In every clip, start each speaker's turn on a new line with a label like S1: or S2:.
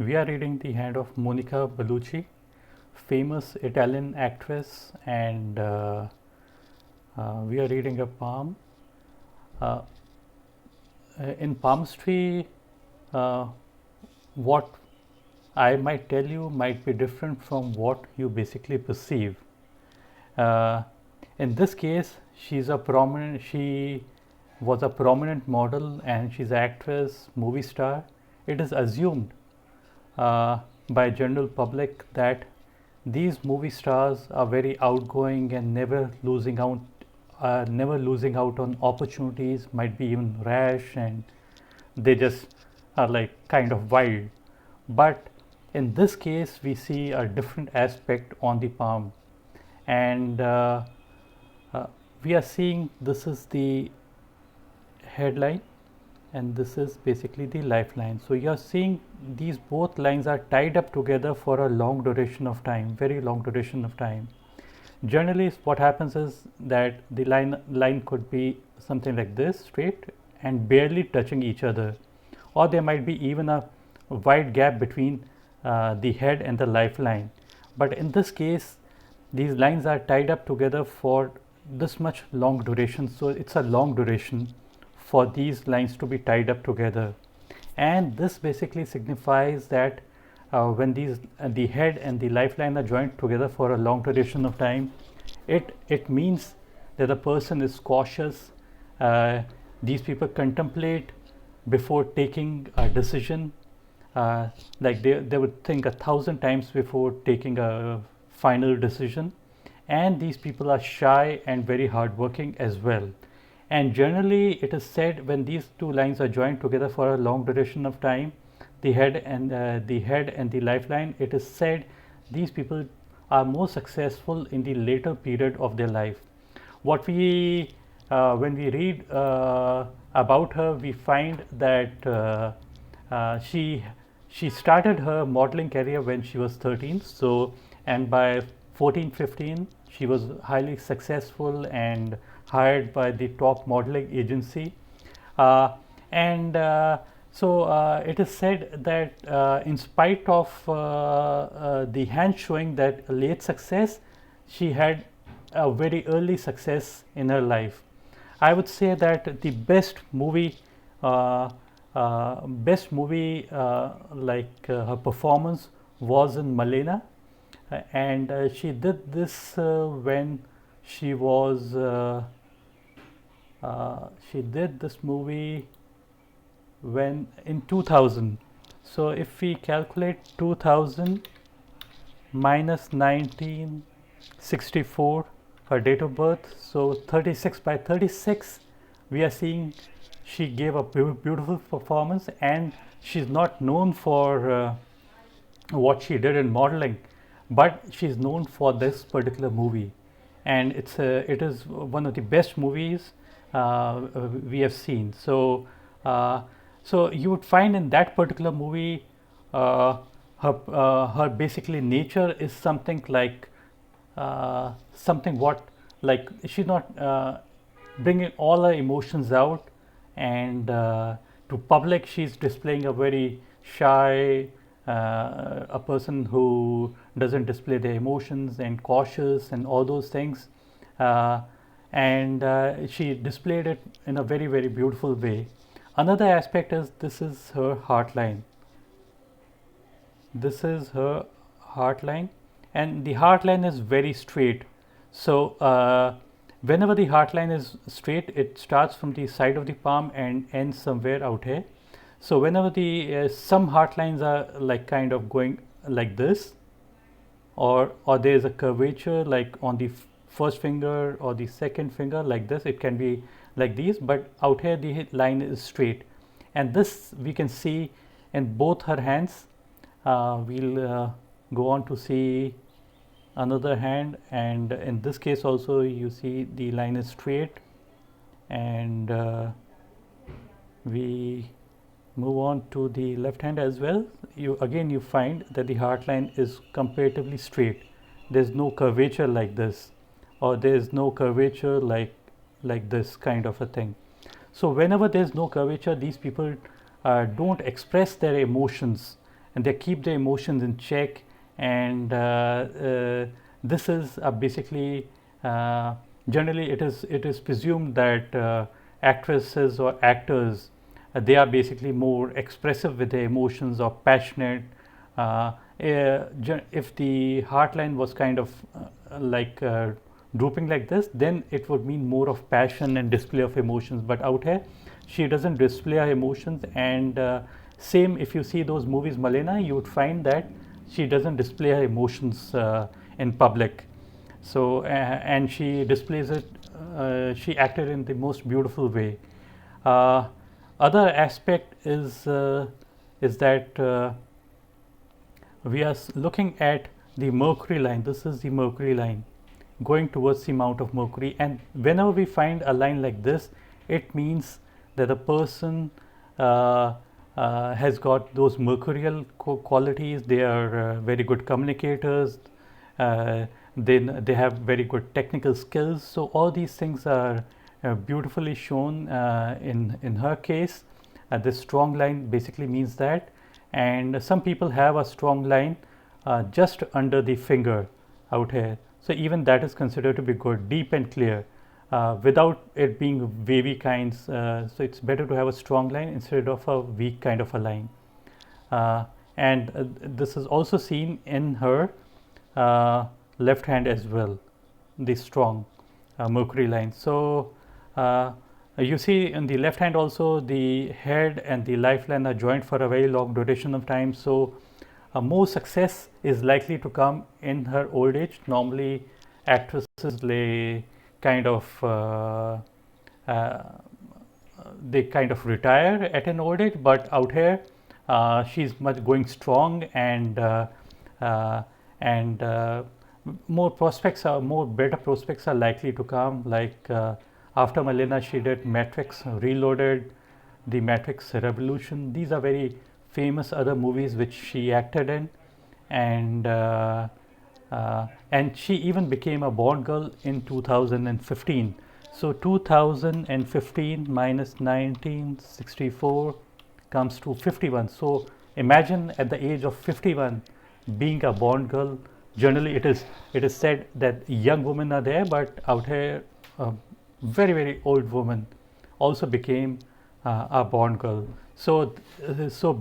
S1: We are reading the hand of Monica Bellucci, famous Italian actress, and we are reading a poem. Uh, in Palmistry, uh, what I might tell you might be different from what you basically perceive. Uh, in this case, she was a prominent model and she's an actress, movie star. It is assumed uh, by general public that these movie stars are very outgoing and never losing out on opportunities, might be even rash, and they just are like kind of wild. But in this case, we see a different aspect on the palm, and uh, we are seeing this is the headline and this is basically the lifeline. So you are seeing these both lines are tied up together for a long duration of time, very long duration of time. Generally what happens is that the line could be something like this, straight and barely touching each other, or there might be even a wide gap between the head and the lifeline. But in this case these lines are tied up together for this much long duration, so it's a long duration for these lines to be tied up together. And this basically signifies that when the head and the lifeline are joined together for a long duration of time, it means that the person is cautious. These people contemplate before taking a decision, like they would think 1,000 times before taking a final decision. And these people are shy and very hardworking as well. And generally it is said when these two lines are joined together for a long duration of time, the head and the lifeline, it is said these people are more successful in the later period of their life. What we when we read about her, we find that she started her modeling career when she was 13. So, and by 14, 15, she was highly successful and hired by the top modeling agency. Uh, and so it is said that in spite of the hand showing that late success, she had a very early success in her life. I would say that the best movie her performance was in Molina, and she did this when she was she did this movie when in 2000. So if we calculate 2000 minus 1964, her date of birth, so 36, by 36 we are seeing she gave a beautiful performance. And she's not known for what she did in modeling, but she's known for this particular movie, and it is one of the best movies we have seen. So so you would find in that particular movie her basically nature is something like something what, like she's not bringing all her emotions out, and to public she's displaying a very shy, a person who doesn't display their emotions and cautious and all those things, uh, and she displayed it in a very very beautiful way. Another aspect is this is her heart line. This is her heart line, and the heart line is very straight. So whenever the heart line is straight, it starts from the side of the palm and ends somewhere out here. So whenever the some heart lines are like kind of going like this, or there is a curvature like on the first finger or the second finger like this, it can be like these, but out here the line is straight. And this we can see in both her hands. We'll go on to see another hand, and in this case also you see the line is straight. And we move on to the left hand as well. You find that the heart line is comparatively straight. There's no curvature like this, or there's no curvature like this kind of a thing. So whenever there's no curvature, these people don't express their emotions, and they keep their emotions in check, and this is basically generally it is presumed that actresses or actors, they are basically more expressive with their emotions or passionate. If the heartline was kind of like drooping like this, then it would mean more of passion and display of emotions. But out here, she doesn't display her emotions, and same if you see those movies Molina, you would find that she doesn't display her emotions in public. So and she displays it. She acted in the most beautiful way. Uh, Other aspect is that we are looking at the mercury line. This is the mercury line going towards the mount of Mercury, and whenever we find a line like this, it means that the person has got those mercurial qualities. They are very good communicators. They have very good technical skills. So all these things are beautifully shown in her case. This strong line basically means that, and some people have a strong line just under the finger out here. So even that is considered to be good, deep and clear, without it being wavy kinds. So it's better to have a strong line instead of a weak kind of a line. And this is also seen in her left hand as well, the strong mercury line. So you see in the left hand also, the head and the lifeline are joined for a very long duration of time. So more success is likely to come in her old age. Normally actresses they kind of retire at an old age, but out here she's much going strong, and more better prospects are likely to come. Like after Molina, she did Matrix Reloaded, The Matrix Revolution. These are very famous other movies which she acted in, and she even became a Bond girl in 2015. So 2015 minus 1964 comes to 51. So imagine at the age of 51 being a Bond girl. Generally it is said that young women are there, but out here a very very old woman also became a Bond girl. So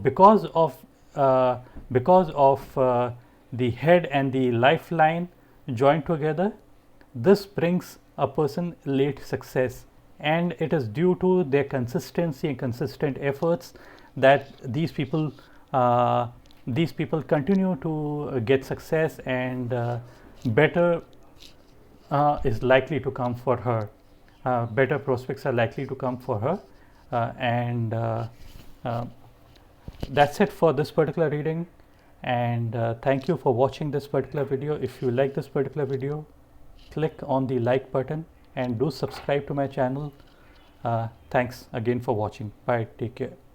S1: because of the head and the lifeline joined together, this brings a person late success, and it is due to their consistency and consistent efforts that these people continue to get success, and better is likely to come for her. Better prospects are likely to come for her, and that's it for this particular reading. And thank you for watching this particular video. If you like this particular video, click on the like button and do subscribe to my channel. Thanks again for watching. Bye. Take care.